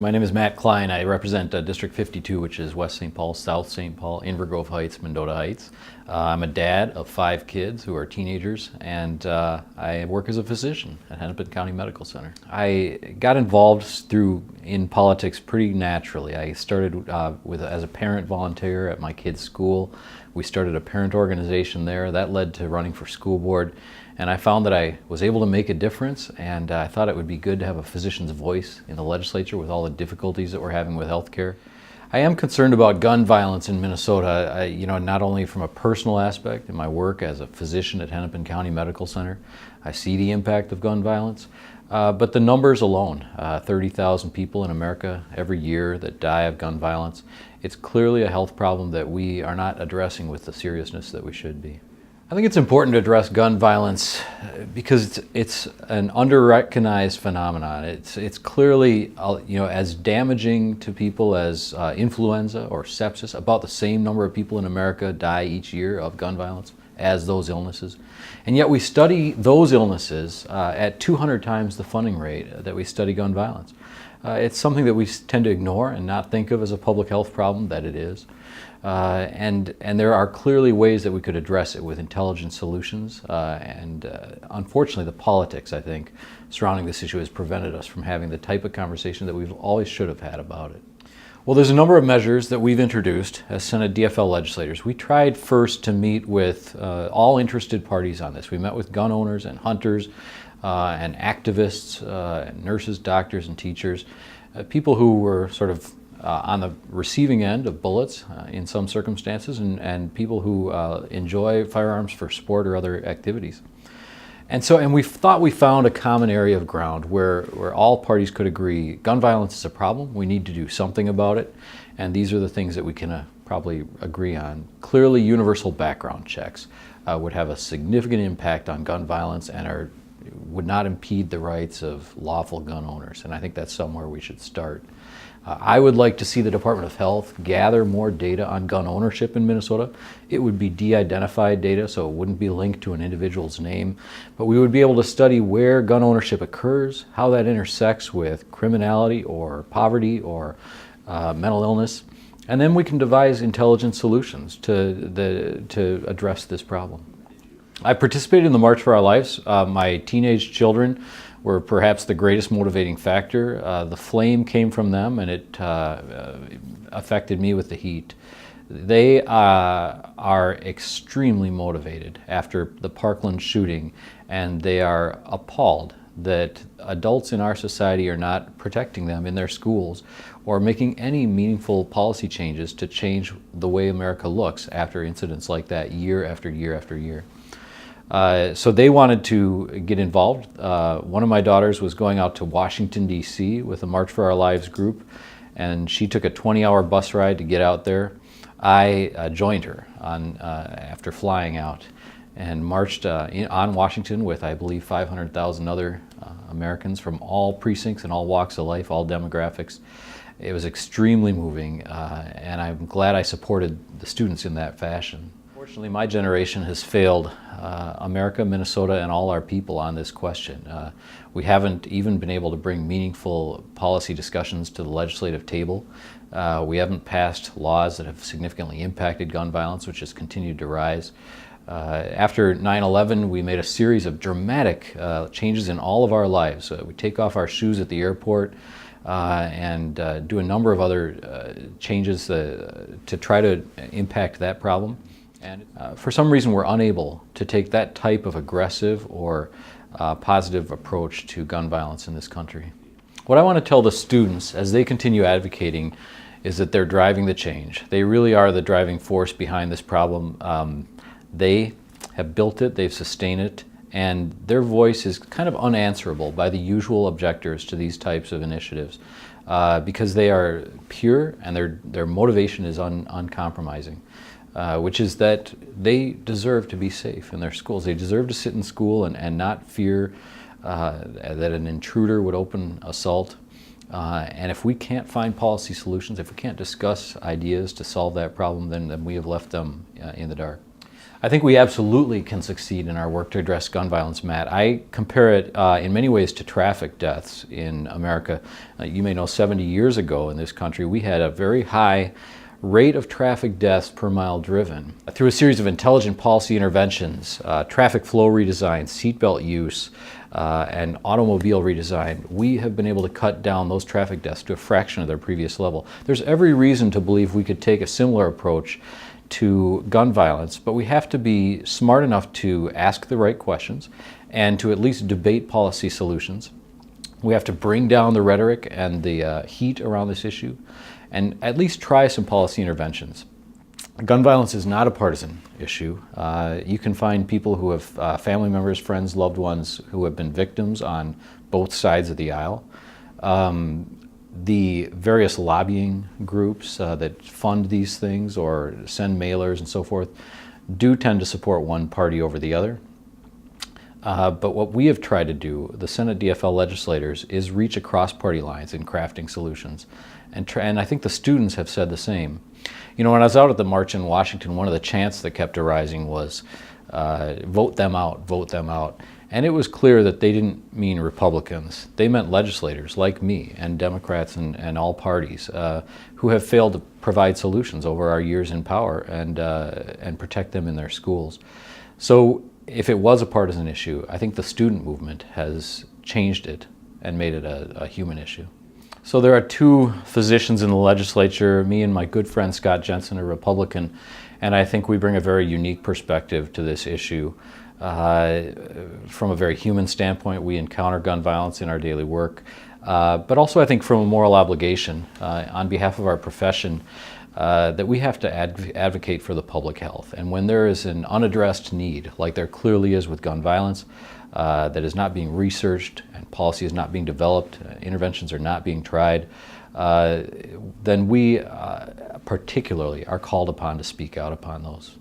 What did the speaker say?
My name is Matt Klein. I represent District 52, which is West St. Paul, South St. Paul, Invergrove Heights, Mendota Heights. I'm a dad of 5 kids who are teenagers, and I work as a physician at Hennepin County Medical Center. I got involved in politics pretty naturally. I started as a parent volunteer at my kids' school. We started a parent organization there. That led to running for school board. And I found that I was able to make a difference, and I thought it would be good to have a physician's voice in the legislature with all the difficulties that we're having with health care. I am concerned about gun violence in Minnesota, not only from a personal aspect in my work as a physician at Hennepin County Medical Center. I see the impact of gun violence, but the numbers alone, 30,000 people in America every year that die of gun violence. It's clearly a health problem that we are not addressing with the seriousness that we should be. I think it's important to address gun violence because it's an under-recognized phenomenon. It's clearly as damaging to people as influenza or sepsis. About the same number of people in America die each year of gun violence as those illnesses. And yet we study those illnesses at 200 times the funding rate that we study gun violence. It's something that we tend to ignore and not think of as a public health problem that it is. And there are clearly ways that we could address it with intelligent solutions. Unfortunately, the politics, I think, surrounding this issue has prevented us from having the type of conversation that we've always should have had about it. Well, there's a number of measures that we've introduced as Senate DFL legislators. We tried first to meet with all interested parties on this. We met with gun owners and hunters and activists, and nurses, doctors, and teachers, people who were sort of on the receiving end of bullets in some circumstances, and people who enjoy firearms for sport or other activities. And we thought we found a common area of ground where all parties could agree gun violence is a problem, we need to do something about it, and these are the things that we can probably agree on. Clearly, universal background checks would have a significant impact on gun violence and would not impede the rights of lawful gun owners, and I think that's somewhere we should start. I would like to see the Department of Health gather more data on gun ownership in Minnesota. It would be de-identified data, so it wouldn't be linked to an individual's name, but we would be able to study where gun ownership occurs, how that intersects with criminality or poverty or mental illness, and then we can devise intelligent solutions to address this problem. I participated in the March for Our Lives. My teenage children were perhaps the greatest motivating factor. The flame came from them, and it affected me with the heat. They are extremely motivated after the Parkland shooting, and they are appalled that adults in our society are not protecting them in their schools or making any meaningful policy changes to change the way America looks after incidents like that year after year after year. So they wanted to get involved. One of my daughters was going out to Washington, D.C. with the March for Our Lives group, and she took a 20-hour bus ride to get out there. I joined her after flying out and marched on Washington with, I believe, 500,000 other Americans from all precincts and all walks of life, all demographics. It was extremely moving, and I'm glad I supported the students in that fashion. Unfortunately, my generation has failed America, Minnesota, and all our people on this question. We haven't even been able to bring meaningful policy discussions to the legislative table. We haven't passed laws that have significantly impacted gun violence, which has continued to rise. After 9/11, we made a series of dramatic changes in all of our lives. We take off our shoes at the airport and do a number of other changes to try to impact that problem. And for some reason, we're unable to take that type of aggressive or positive approach to gun violence in this country. What I want to tell the students as they continue advocating is that they're driving the change. They really are the driving force behind this problem. They have built it, they've sustained it, and their voice is kind of unanswerable by the usual objectors to these types of initiatives because they are pure and their motivation is uncompromising. Which is that they deserve to be safe in their schools. They deserve to sit in school and not fear that an intruder would open assault. And if we can't find policy solutions, if we can't discuss ideas to solve that problem, then we have left them in the dark. I think we absolutely can succeed in our work to address gun violence, Matt. I compare it in many ways to traffic deaths in America. You may know 70 years ago in this country, we had a very high rate of traffic deaths per mile driven. Through a series of intelligent policy interventions, traffic flow redesign, seatbelt use, and automobile redesign, we have been able to cut down those traffic deaths to a fraction of their previous level. There's every reason to believe we could take a similar approach to gun violence, but we have to be smart enough to ask the right questions and to at least debate policy solutions. We have to bring down the rhetoric and the heat around this issue and at least try some policy interventions. Gun violence is not a partisan issue. You can find people who have family members, friends, loved ones who have been victims on both sides of the aisle. The various lobbying groups that fund these things or send mailers and so forth do tend to support one party over the other. But what we have tried to do, the Senate DFL legislators, is reach across party lines in crafting solutions. And I think the students have said the same. You know, when I was out at the march in Washington, one of the chants that kept arising was, vote them out, vote them out. And it was clear that they didn't mean Republicans. They meant legislators like me and Democrats and all parties who have failed to provide solutions over our years in power and protect them in their schools. So if it was a partisan issue, I think the student movement has changed it and made it a human issue. So there are two physicians in the legislature, me and my good friend Scott Jensen, a Republican, and I think we bring a very unique perspective to this issue. From a very human standpoint, we encounter gun violence in our daily work, but also I think from a moral obligation on behalf of our profession that we have to advocate for the public health. And when there is an unaddressed need, like there clearly is with gun violence, that is not being researched and policy is not being developed, interventions are not being tried, then we particularly are called upon to speak out upon those.